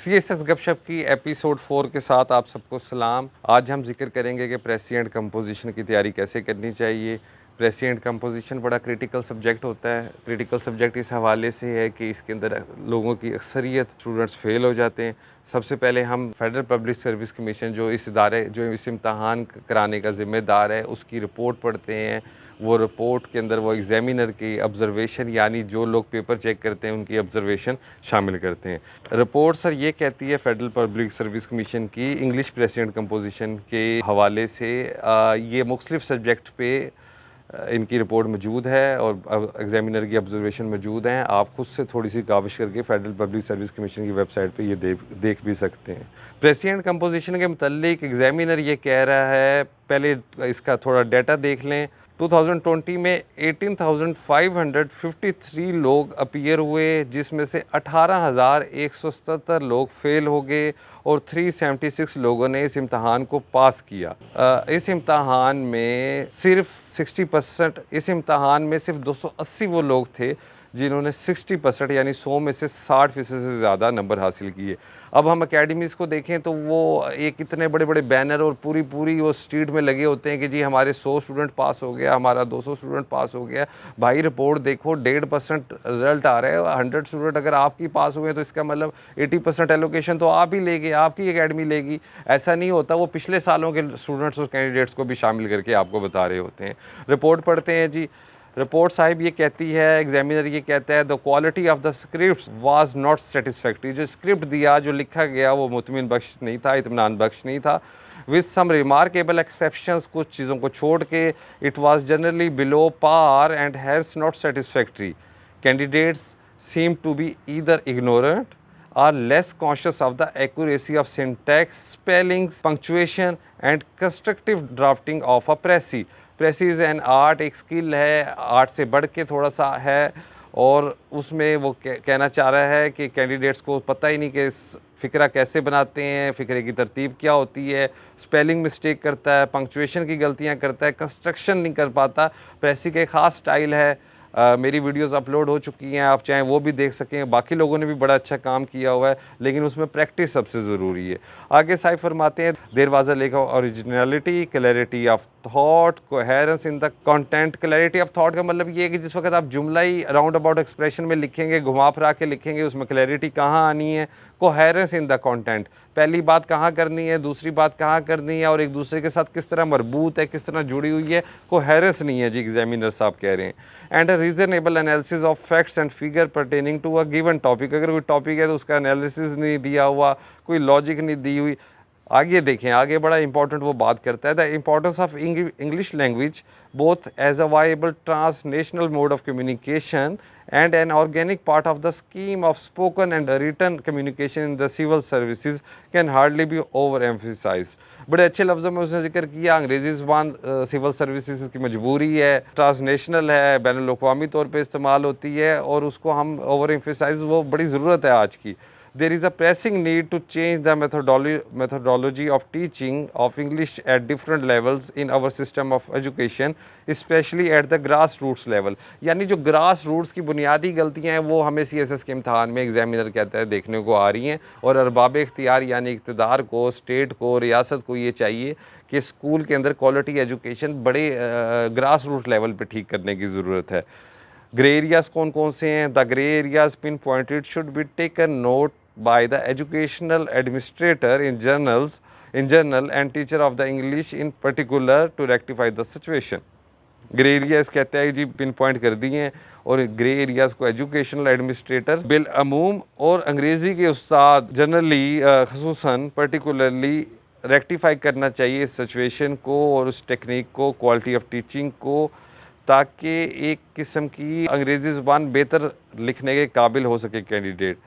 CSS गपशप की episode 4 के साथ आप सबको सलाम। आज हम जिक्र करेंगे कि प्रेसिडेंट कंपोजिशन की तैयारी कैसे करनी चाहिए। प्रेसिडेंट कंपोजिशन बड़ा क्रिटिकल सब्जेक्ट होता है। क्रिटिकल सब्जेक्ट इस हवाले से है कि इसके अंदर लोगों की अक्सरियत स्टूडेंट्स फेल हो जाते हैं। सबसे पहले हम फेडरल पब्लिक सर्विस कमीशन जो इस इम्तहान कराने का ज़िम्मेदार है उसकी रिपोर्ट पढ़ते हैं। वो रिपोर्ट के अंदर वो एग्ज़ामिनर की ऑब्ज़र्वेशन यानी जो लोग पेपर चेक करते हैं उनकी ऑब्ज़र्वेशन शामिल करते हैं। रिपोर्ट सर ये कहती है फेडरल पब्लिक सर्विस कमीशन की इंग्लिश प्रेसिडेंट कंपोजिशन के हवाले से ये मुख्तलिफ सब्जेक्ट पे इनकी रिपोर्ट मौजूद है और एग्ज़ामिनर की ऑब्ज़र्वेशन मौजूद हैं। आप खुद से थोड़ी सी काविश करके फेडरल पब्लिक सर्विस कमीशन की वेबसाइट पे ये देख भी सकते हैं। प्रेसिडेंट कंपोजिशन के मुतालिक एग्ज़ामिनर ये कह रहा है, पहले इसका थोड़ा डाटा देख लें। 2020 में 18,553 लोग अपीयर हुए, जिसमें से 18,177 लोग फेल हो गए और 376 लोगों ने इस इम्तहान को पास किया। इस इम्तहान में सिर्फ 280 वो लोग थे जिन्होंने 60% यानी 100 में से 60% से ज़्यादा नंबर हासिल किए। अब हम अकेडमीज़ को देखें तो वो एक इतने बड़े बड़े बैनर और पूरी वो स्ट्रीट में लगे होते हैं कि जी हमारे 100 स्टूडेंट पास हो गया, हमारा 200 स्टूडेंट पास हो गया। भाई रिपोर्ट देखो, 1.5% रिजल्ट आ रहा है। 100 स्टूडेंट अगर आपकी पास हुए तो इसका मतलब 80% एलोकेशन तो आप ही लेंगे, आपकी एकेडमी लेगी। ऐसा नहीं होता, वो पिछले सालों के स्टूडेंट्स और कैंडिडेट्स को भी शामिल करके आपको बता रहे होते हैं। रिपोर्ट पढ़ते हैं जी। रिपोर्ट साहिब ये कहती है, एग्जामिनर ये कहता है, the quality of the script was not satisfactory. जो स्क्रिप्ट दिया, जो लिखा गया, वो मुतमिन बख्श नहीं था, इत्मीनान बख्श नहीं था। विद सम रिमार्केबल एक्सेप्शंस, कुछ चीज़ों को छोड़ के, it was generally below par and has not satisfactory. Candidates seem to be either ignorant are less conscious of the accuracy of syntax, spellings, punctuation and constructive drafting of a presi. Precis is an art, एक skill है, art से बढ़ के थोड़ा सा है। और उसमें वो कहना चाह रहा है कि कैंडिडेट्स को पता ही नहीं कि फ़िक्रा कैसे बनाते हैं, फ़िक्रे की तरतीब क्या होती है। स्पेलिंग मिस्टेक करता है, पंक्चुएशन की गलतियां करता है, कंस्ट्रक्शन नहीं कर पाता। प्रेसी का ख़ास स्टाइल है। मेरी वीडियोस अपलोड हो चुकी हैं, आप चाहें वो भी देख सकें। बाकी लोगों ने भी बड़ा अच्छा काम किया हुआ है, लेकिन उसमें प्रैक्टिस सबसे ज़रूरी है। आगे साहिब फरमाते हैं, there was a lack of originality, clarity of thought, coherence in the content. Clarity of thought का मतलब ये है कि जिस वक्त आप जुमला ही राउंड अबाउट एक्सप्रेशन में लिखेंगे, घुमा फिरा के लिखेंगे, उसमें क्लैरिटी कहाँ आनी है। कोहेरेंस इन द कंटेंट, पहली बात कहाँ करनी है, दूसरी बात कहाँ करनी है, और एक दूसरे के साथ किस तरह मरबूत है, किस तरह जुड़ी हुई है। कोहेरेंस नहीं है जी, एग्जामिनर साहब कह रहे हैं। And a reasonable analysis of facts and figure pertaining to a given topic. अगर कोई टॉपिक है तो उसका एनालिसिस नहीं दिया हुआ, कोई लॉजिक नहीं दी हुई। आगे देखें, आगे बड़ा इंपॉर्टेंट वो बात करता है, the importance of English language both as a viable transnational mode of communication and an organic part of the scheme of spoken and written communication in the civil services can hardly be overemphasized. बड़े अच्छे लफ्ज़ों में उसने जिक्र किया, अंग्रेज़ी ज़बान civil services की मजबूरी है, ट्रांसनेशनल है, बैनुल-अक़वामी तौर पे इस्तेमाल होती है और उसको हम ओवर एम्फेसाइज, वो बड़ी ज़रूरत है आज की। There is a pressing need to change the methodology of teaching of English at different levels in our system of education, especially at the grassroots level. यानी जो ग्रास रूट्स की बुनियादी गलतियाँ हैं वो हमें CSS के इम्तहान में एग्जामिनर कहता है देखने को आ रही हैं। और अरबाब इख्तियार यानी इक़्तिदार को, स्टेट को, रियासत को ये चाहिए कि स्कूल के अंदर क्वालिटी एजुकेशन बड़े ग्रास रूट लेवल पर ठीक करने की ज़रूरत है। ग्रे एरियाज कौन कौन से हैं? The grey areas pin pointed should be taken note by the educational administrator in journal and teacher of the English in particular to rectify the situation. Grey areas कहते हैं जी पिन पॉइंट कर दिए हैं, और ग्रे एरियाज़ को educational administrator bill अमूम और अंग्रेज़ी के उस्ताद जनरली खसूसन पर्टिकुलरली रेक्टिफाई करना चाहिए इस सिचुएशन को और उस टेक्निक को, क्वालिटी ऑफ टीचिंग को, ताकि एक किस्म की अंग्रेज़ी ज़ुबान बेहतर लिखने के काबिल हो सके कैंडिडेट।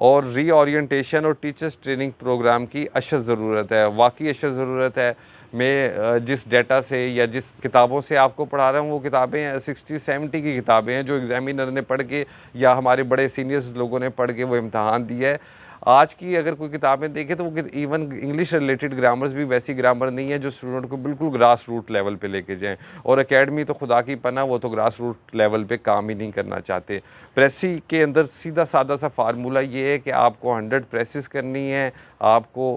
और रीओरिएंटेशन और टीचर्स ट्रेनिंग प्रोग्राम की अशद ज़रूरत है, वाकई अशद ज़रूरत है। मैं जिस डेटा से या जिस किताबों से आपको पढ़ा रहा हूँ वो किताबें 60-70 की किताबें हैं जो एग्ज़ामिनर ने पढ़ के या हमारे बड़े सीनियर्स लोगों ने पढ़ के वो इम्तहान दिया है। आज की अगर कोई किताबें देखें तो वो इवन इंग्लिश रिलेटेड ग्रामर्स भी वैसी ग्रामर नहीं है जो स्टूडेंट को बिल्कुल ग्रास रूट लेवल पे लेके जाएं। और एकेडमी तो खुदा की पनाह, वो तो ग्रास रूट लेवल पे काम ही नहीं करना चाहते। प्रेसी के अंदर सीधा सादा सा फार्मूला ये है कि आपको 100 प्रेसेस करनी है, आपको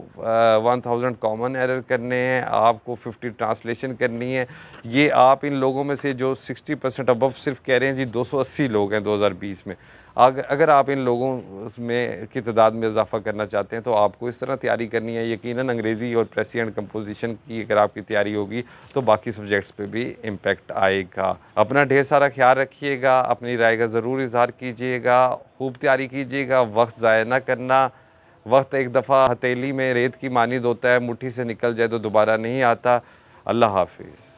1000 कॉमन एरर करने हैं, आपको 50 ट्रांसलेशन करनी है। ये आप इन लोगों में से जो 60% अबव सिर्फ कह रहे हैं जी 280 लोग हैं 2020 में, अगर आप इन लोगों में की तादाद में इजाफा करना चाहते हैं तो आपको इस तरह तैयारी करनी है। यकीनन अंग्रेज़ी और प्रेसी एंड कंपोजिशन की अगर आपकी तैयारी होगी तो बाकी सब्जेक्ट्स पे भी इम्पेक्ट आएगा। अपना ढेर सारा ख्याल रखिएगा, अपनी राय का ज़रूर इजहार कीजिएगा, खूब तैयारी कीजिएगा, वक्त ज़ाया ना करना। वक्त एक दफ़ा हथेली में रेत की मानिंद होता है, मुट्ठी से निकल जाए तो दोबारा नहीं आता। अल्लाह हाफिज़।